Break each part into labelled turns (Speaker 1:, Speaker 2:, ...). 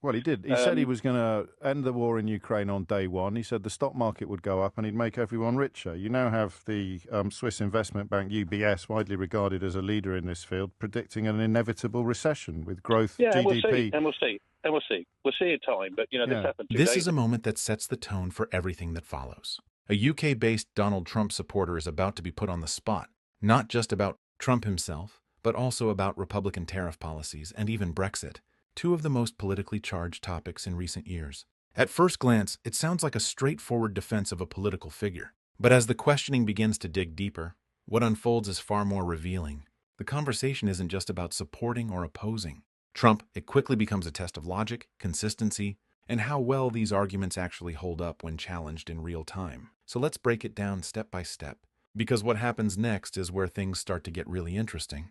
Speaker 1: Well, he did. He said he was going to end the war in Ukraine on day one. He said the stock market would go up and he'd make everyone richer. You now have the Swiss investment bank UBS, widely regarded as a leader in this field, predicting an inevitable recession with growth GDP.
Speaker 2: We'll see. We'll see in time, but, this happened 2 days
Speaker 3: This is a moment that sets the tone for everything that follows. A UK-based Donald Trump supporter is about to be put on the spot, not just about Trump himself, but also about Republican tariff policies and even Brexit, two of the most politically charged topics in recent years. At first glance, it sounds like a straightforward defense of a political figure. But as the questioning begins to dig deeper, what unfolds is far more revealing. The conversation isn't just about supporting or opposing Trump. It quickly becomes a test of logic, consistency, and how well these arguments actually hold up when challenged in real time. So let's break it down step by step, because what happens next is where things start to get really interesting.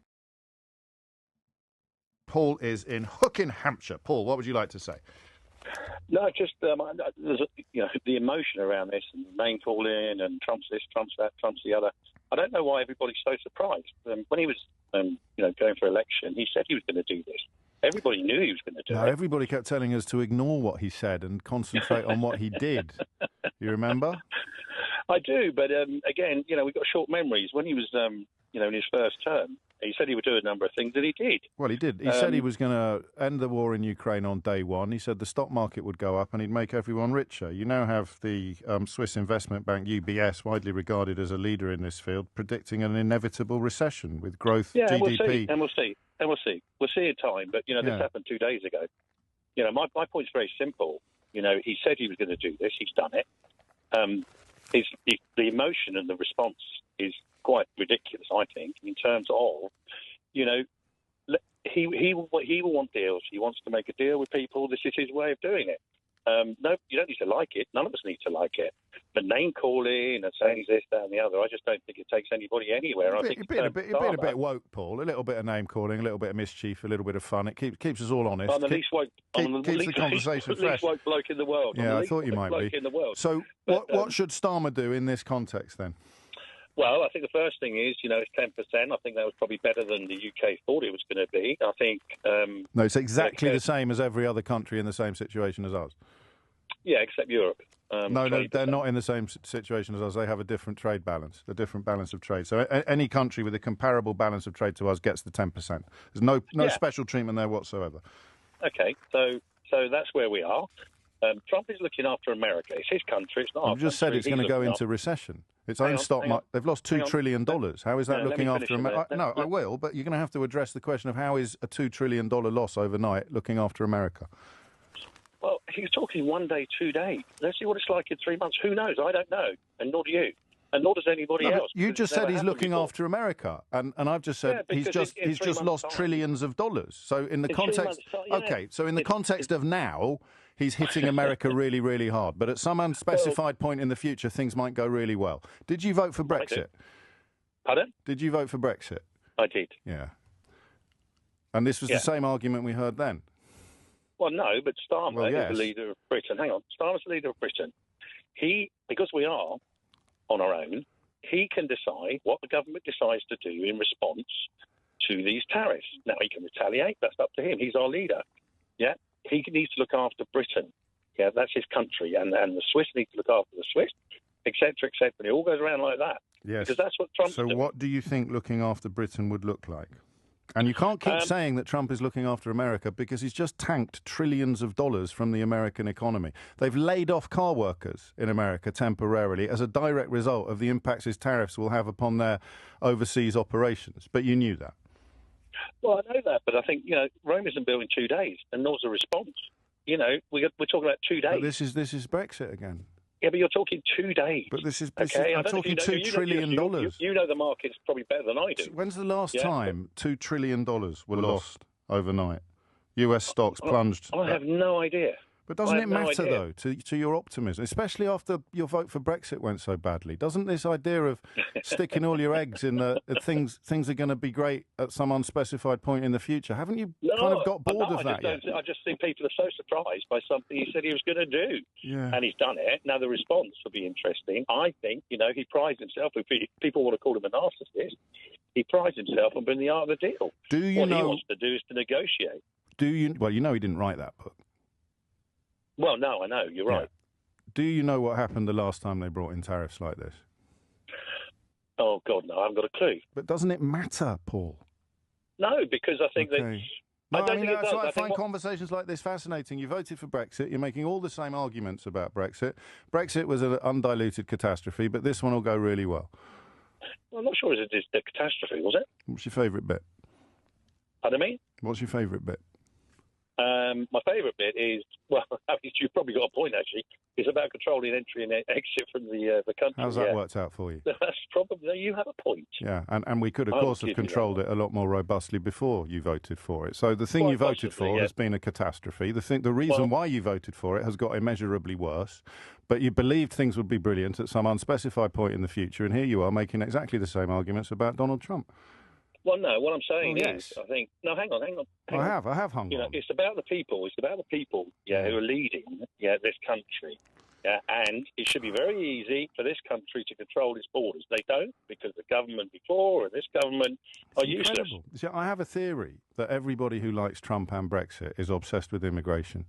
Speaker 1: Paul is in Hookin, Hampshire. Paul, what would you like to say?
Speaker 2: No, just there's the emotion around this, and name calling, and Trump's this, Trump's that, Trump's the other. I don't know why everybody's so surprised. When he was, going for election, he said he was going to do this. Everybody knew he was going to do it.
Speaker 1: Everybody kept telling us to ignore what he said and concentrate on what he did. You remember?
Speaker 2: I do, but again, we've got short memories. When he was, in his first term, he said he would do a number of things, and he did.
Speaker 1: Well, he did. He said he was going to end the war in Ukraine on day one. He said the stock market would go up and he'd make everyone richer. You now have the Swiss investment bank UBS, widely regarded as a leader in this field, predicting an inevitable recession with growth GDP.
Speaker 2: We'll see. We'll see in time, but, this happened 2 days ago. My point's very simple. He said he was going to do this. He's done it. The emotion and the response is quite ridiculous, I think, in terms of, he will want deals. He wants to make a deal with people. This is his way of doing it. No, you don't need to like it. None of us need to like it. But name calling and saying this, that, and the other, I just don't think it takes anybody anywhere.
Speaker 1: You've been a bit woke, Paul. A little bit of name calling, a little bit of mischief, a little bit of fun. It keeps us all honest.
Speaker 2: I'm the least woke.
Speaker 1: Keeps the conversation fresh.
Speaker 2: Least woke bloke in the world.
Speaker 1: Yeah, I thought you might be.
Speaker 2: In the world.
Speaker 1: So, what should Starmer do in this context then?
Speaker 2: Well, I think the first thing is, it's 10%. I think that was probably better than the UK thought it was going to be. I think...
Speaker 1: no, it's exactly the same as every other country in the same situation as us.
Speaker 2: Yeah, except Europe.
Speaker 1: No, they're not in the same situation as us. They have a different trade balance, a different balance of trade. So any country with a comparable balance of trade to us gets the 10%. There's no special treatment there whatsoever.
Speaker 2: Okay, so that's where we are. Trump is looking after America. It's his country. It's not our country.
Speaker 1: You just said it's going to go into recession. Its own stock market. They've lost $2 trillion. How is that looking after America? No, I will, but you're going to have to address the question of how is a $2 trillion loss overnight looking after America?
Speaker 2: Well, he's talking 1 day, 2 days. Let's see what it's like in 3 months. Who knows? I don't know, and nor do you, and nor does anybody else.
Speaker 1: You just said he's looking after America, and I've just said he's just lost trillions of dollars. So in the context, so in the context of now, he's hitting America really, really hard. But at some unspecified point in the future, things might go really well. Did you vote for Brexit?
Speaker 2: Pardon?
Speaker 1: Did you vote for Brexit?
Speaker 2: I did.
Speaker 1: Yeah. And this was the same argument we heard then.
Speaker 2: Well, no, but Starmer is the leader of Britain. Hang on. Starmer's the leader of Britain. Because we are on our own, he can decide what the government decides to do in response to these tariffs. Now, he can retaliate. That's up to him. He's our leader. Yeah. He needs to look after Britain. Yeah, that's his country. And the Swiss need to look after the Swiss, et cetera, et cetera. And it all goes around like that.
Speaker 1: Yes.
Speaker 2: Because that's what Trump's doing.
Speaker 1: So what do you think looking after Britain would look like? And you can't keep saying that Trump is looking after America because he's just tanked trillions of dollars from the American economy. They've laid off car workers in America temporarily as a direct result of the impacts his tariffs will have upon their overseas operations. But you knew that.
Speaker 2: Well, I know that, but I think, Rome isn't built in 2 days, and nor's the response. We're talking about 2 days.
Speaker 1: But this is Brexit again.
Speaker 2: Yeah, but you're talking 2 days.
Speaker 1: But I'm talking $2 trillion.
Speaker 2: You know the market's probably better than I do.
Speaker 1: When's the last time $2 trillion were lost overnight? US stocks plunged.
Speaker 2: I have no idea.
Speaker 1: But doesn't it matter, though, to your optimism, especially after your vote for Brexit went so badly? Doesn't this idea of sticking all your eggs in things are going to be great at some unspecified point in the future, haven't you kind of got bored of that yet?
Speaker 2: I just think people are so surprised by something he said he was going to do.
Speaker 1: Yeah.
Speaker 2: And he's done it. Now, the response will be interesting. I think, he prides himself, if people want to call him a narcissist, he prides himself on being the art of the deal.
Speaker 1: What he
Speaker 2: wants to do is to negotiate.
Speaker 1: Well, he didn't write that book.
Speaker 2: Well, no, I know. You're right.
Speaker 1: Do you know what happened the last time they brought in tariffs like this?
Speaker 2: Oh, God, no, I haven't got a clue.
Speaker 1: But doesn't it matter, Paul?
Speaker 2: No, because I think that...
Speaker 1: No, I mean, that's why I find conversations like this fascinating. You voted for Brexit. You're making all the same arguments about Brexit. Brexit was an undiluted catastrophe, but this one will go really well.
Speaker 2: I'm not sure it's a catastrophe, was it?
Speaker 1: What's your favourite bit?
Speaker 2: Pardon me?
Speaker 1: What's your favourite bit?
Speaker 2: My favourite bit is, well, you've probably got a point, actually. It's about controlling entry and exit from the country.
Speaker 1: How's that worked out for you?
Speaker 2: That's probably, you have a point.
Speaker 1: Yeah, and we could, of course, have controlled it a lot more robustly before you voted for it. So the thing you voted for has been a catastrophe. The reason why you voted for it has got immeasurably worse, but you believed things would be brilliant at some unspecified point in the future, and here you are making exactly the same arguments about Donald Trump.
Speaker 2: Well, no, what I'm saying is, I think... No, hang on.
Speaker 1: I have hung on.
Speaker 2: It's about the people. It's about the people, who are leading, this country. And it should be very easy for this country to control its borders. They don't, because the government before and this government are useless.
Speaker 1: See, I have a theory that everybody who likes Trump and Brexit is obsessed with immigration.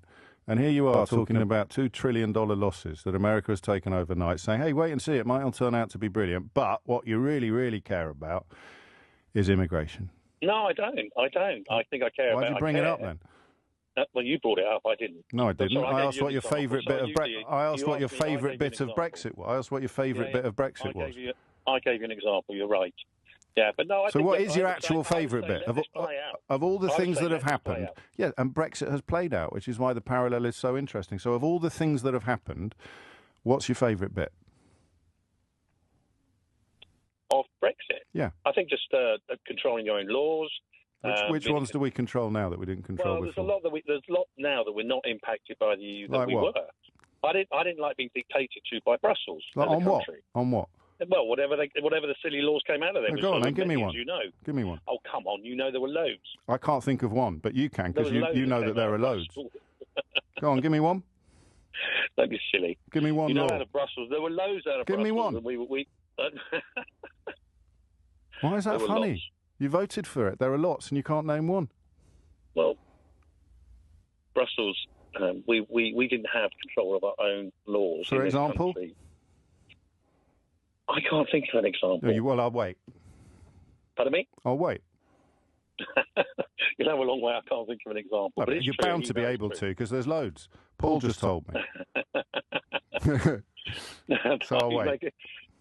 Speaker 1: And here you are talking about $2 trillion losses that America has taken overnight, saying, hey, wait and see, it might all turn out to be brilliant. But what you really, really care about is immigration.
Speaker 2: No, I don't. I think I care about it.
Speaker 1: Why'd you bring it up then?
Speaker 2: Well, you brought it up. I didn't.
Speaker 1: No, I didn't. I asked what your favourite bit of Brexit. I asked what your favourite bit of Brexit was. I asked what your favourite bit of Brexit was.
Speaker 2: I gave you an example. You're right. Yeah, but no.
Speaker 1: So what is your actual favourite bit of all the things that have happened? Yeah, and Brexit has played out, which is why the parallel is so interesting. So of all the things that have happened, what's your favourite bit?
Speaker 2: Of Brexit?
Speaker 1: Yeah.
Speaker 2: I think just controlling your own laws.
Speaker 1: Which ones do we control now that we didn't control before?
Speaker 2: There's a lot now that we're not impacted by the EU that we were. I didn't like being dictated to by Brussels as a country.
Speaker 1: On what?
Speaker 2: Well, whatever the silly laws came out of them.
Speaker 1: Go on, then, give me one.
Speaker 2: You know.
Speaker 1: Give me one.
Speaker 2: Oh, come on, there were loads.
Speaker 1: I can't think of one, but you can, because you know that there are loads. Go on, give me one.
Speaker 2: Don't be silly.
Speaker 1: Give me one.
Speaker 2: Out of Brussels, there were loads out of
Speaker 1: Brussels. Give me one. Why is that funny? Lots. You voted for it. There are lots, and you can't name one.
Speaker 2: Well, Brussels, we didn't have control of our own laws.
Speaker 1: For example?
Speaker 2: I can't think of an example.
Speaker 1: Well, I'll wait.
Speaker 2: Pardon me?
Speaker 1: I'll wait.
Speaker 2: You'll have a long way. I can't think of an example.
Speaker 1: No, but you're bound to be able to, because there's loads. Paul just told me. So I'll wait.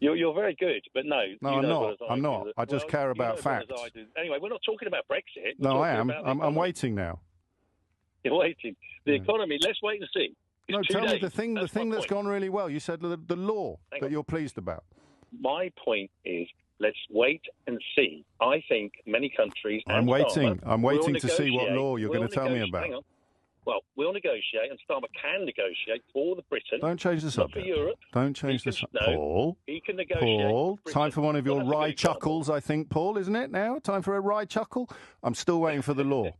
Speaker 2: You're very good, but no.
Speaker 1: No, I'm not. I just care about facts.
Speaker 2: Anyway, we're not talking about Brexit.
Speaker 1: No, I am. I'm waiting now.
Speaker 2: You're waiting. The economy, let's wait and see.
Speaker 1: No, tell me the thing that's gone really well. You said the law that you're pleased about.
Speaker 2: My point is, let's wait and see. I think many countries...
Speaker 1: I'm waiting to see what law you're going to tell me about.
Speaker 2: Hang on. Well, we'll negotiate, and Starmer can negotiate for the Britain.
Speaker 1: Don't change the subject.
Speaker 2: For Europe.
Speaker 1: Don't change the subject. Paul.
Speaker 2: He can negotiate.
Speaker 1: Paul, time for one of your wry chuckles, I think, Paul, isn't it now? Time for a wry chuckle? I'm still waiting for the law,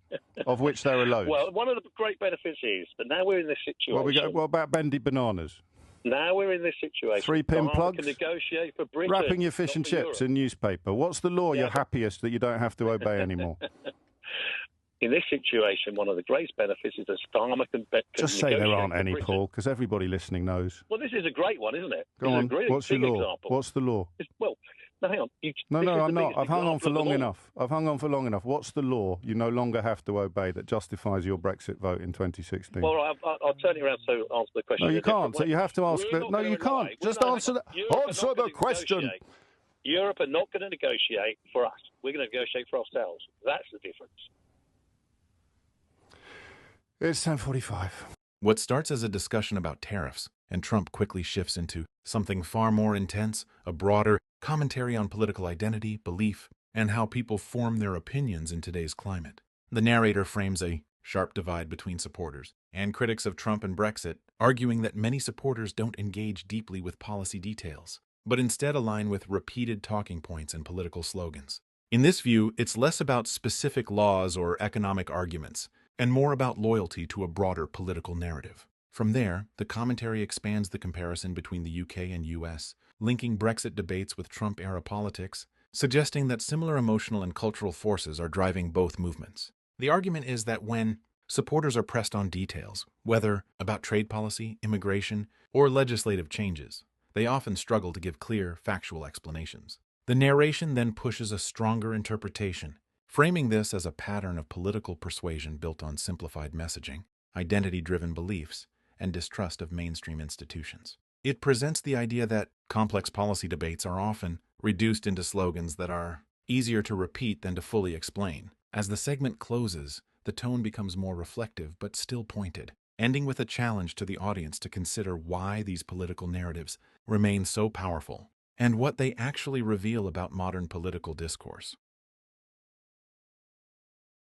Speaker 1: of which there are loads.
Speaker 2: Well, one of the great benefits is that now we're in this situation.
Speaker 1: What about bendy bananas?
Speaker 2: Now we're in this situation.
Speaker 1: 3-pin plugs?
Speaker 2: Can negotiate for Britain.
Speaker 1: Wrapping your fish and chips in newspaper. What's the law you're happiest that you don't have to obey anymore?
Speaker 2: In this situation, one of the greatest benefits is that Starmer can
Speaker 1: just say there aren't any, Paul, because everybody listening knows.
Speaker 2: Well, this is a great one, isn't it?
Speaker 1: Go on. What's your law? Example. What's the law?
Speaker 2: Well, no, hang on.
Speaker 1: No, I'm not. I've hung on for long enough. What's the law you no longer have to obey that justifies your Brexit vote in 2016?
Speaker 2: Well, I'll turn it around to answer the question.
Speaker 1: No, you can't. So you have to ask. No, you can't. Just answer the question.
Speaker 2: Europe are not going to negotiate for us. We're going to negotiate for ourselves. That's the difference.
Speaker 1: It's 10:45.
Speaker 3: What starts as a discussion about tariffs, and Trump quickly shifts into something far more intense, a broader commentary on political identity, belief, and how people form their opinions in today's climate. The narrator frames a sharp divide between supporters and critics of Trump and Brexit, arguing that many supporters don't engage deeply with policy details, but instead align with repeated talking points and political slogans. In this view, it's less about specific laws or economic arguments, and more about loyalty to a broader political narrative. From there, the commentary expands the comparison between the UK and US, linking Brexit debates with Trump-era politics, suggesting that similar emotional and cultural forces are driving both movements. The argument is that when Supporters are pressed on details, whether about trade policy, immigration, or legislative changes. They often struggle to give clear, factual explanations. The narration then pushes a stronger interpretation, framing this as a pattern of political persuasion built on simplified messaging, identity-driven beliefs, and distrust of mainstream institutions. It presents the idea that complex policy debates are often reduced into slogans that are easier to repeat than to fully explain. As the segment closes, the tone becomes more reflective but still pointed, ending with a challenge to the audience to consider why these political narratives remain so powerful and what they actually reveal about modern political discourse.